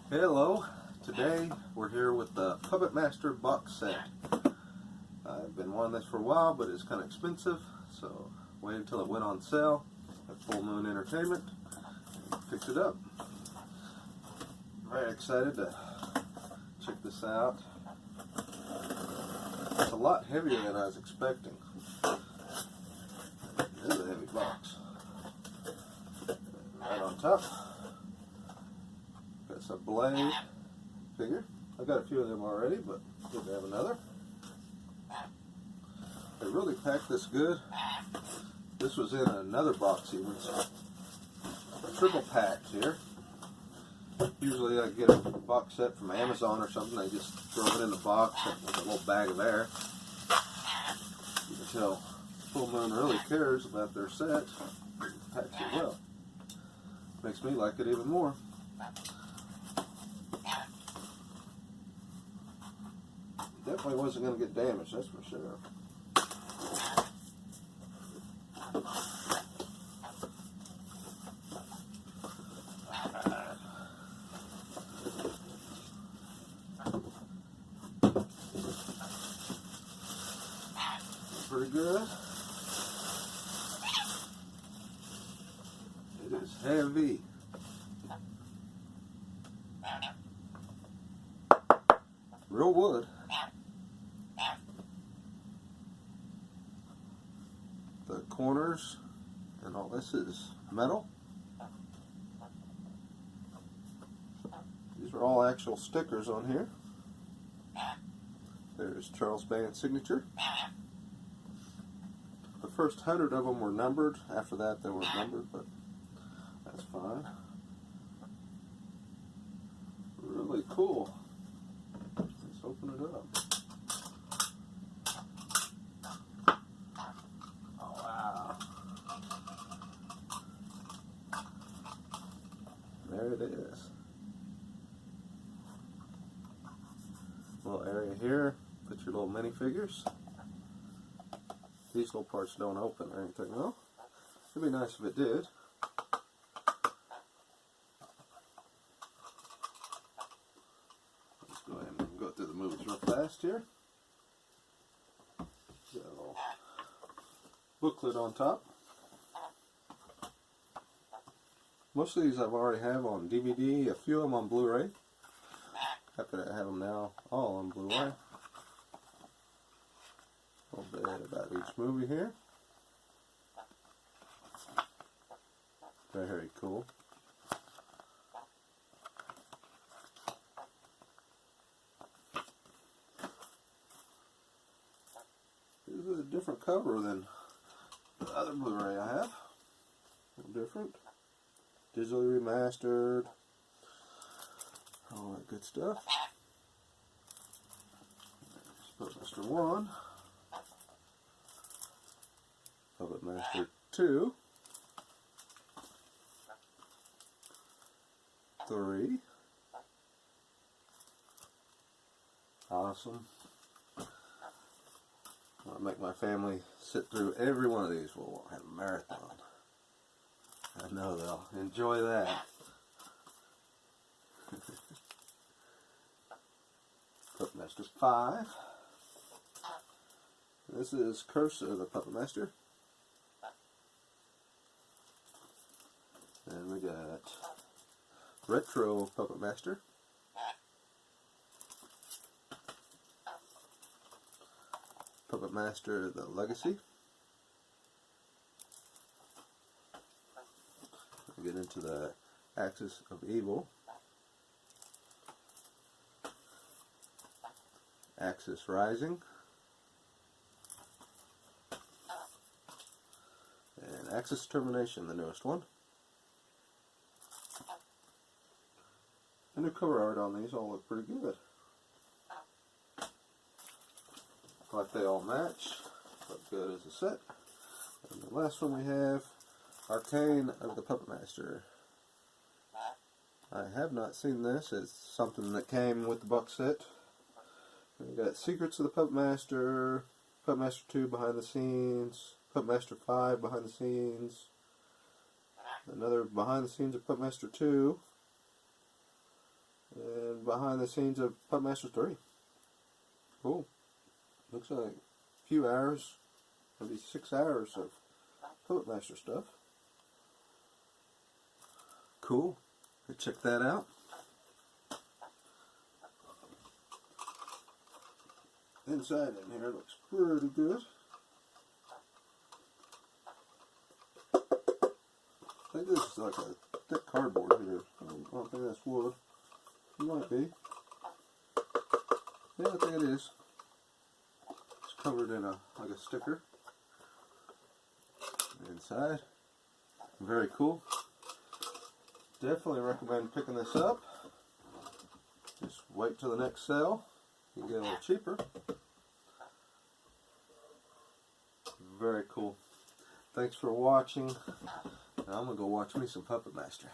Hello, today we're here with the Puppet Master box set. I've been wanting this for a while, but it's kind of expensive, so waited until it went on sale at Full Moon Entertainment and picked it up. Very excited to check this out. It's a lot heavier than I was expecting. It is a heavy box. Right on top, got a blade figure. I've got a few of them already, but good to have another. They really packed this good. This was in another box even, so triple packed here. Usually I get a box set from Amazon or something, they just throw it in the box with a little bag of air. You can tell Full Moon really cares about their set. It packs it well. Makes me like it even more. Definitely wasn't going to get damaged, that's for sure. Pretty good. It is heavy. Real wood. The corners and all this is metal. These are all actual stickers on here. There's Charles Band's signature. The first 100 of them were numbered. After that they were numbered, but that's fine. Really cool. Let's open it up. Oh wow. There it is. Little area here. Put your little minifigures. These little parts don't open or anything, though. It'd be nice if it did. Let's go ahead and go through the movies real fast here. Got a little booklet on top. Most of these I've already have on DVD, a few of them on Blu-ray. Happy to have them now all on Blu-ray. A little bit about each movie here. Very cool. This is a different cover than the other Blu-ray I have. A little different. Digitally remastered. All that good stuff. Puppet Master 1. Puppet Master 2. 3. Awesome. I'll make my family sit through every one of these. We'll have a marathon. I know they'll enjoy that. Puppet Master 5. This is Curse of the Puppet Master. And we got Retro Puppet Master. Puppet Master The Legacy. We get into the Axis of Evil. Axis Rising. And Axis Termination, the newest one. And the cover art on these all look pretty good. Like they all match. Look good as a set. And the last one we have, Arcane of the Puppet Master. I have not seen this. It's something that came with the box set. We got Secrets of the Puppet Master, Puppet Master 2 behind the scenes, Puppet Master 5 behind the scenes, another behind the scenes of Puppet Master 2, behind the scenes of Puppet Master 3. Cool. Looks like a few hours, maybe 6 hours of Puppet Master stuff. Cool. Check that out. Inside in here looks pretty good. I think this is like a thick cardboard here. I don't think that's wood. It might be. Yeah, I think it is. It's covered in like a sticker. Inside. Very cool. Definitely recommend picking this up. Just wait till the next sale. You can get a little cheaper. Very cool. Thanks for watching. Now I'm going to go watch me some Puppet Master.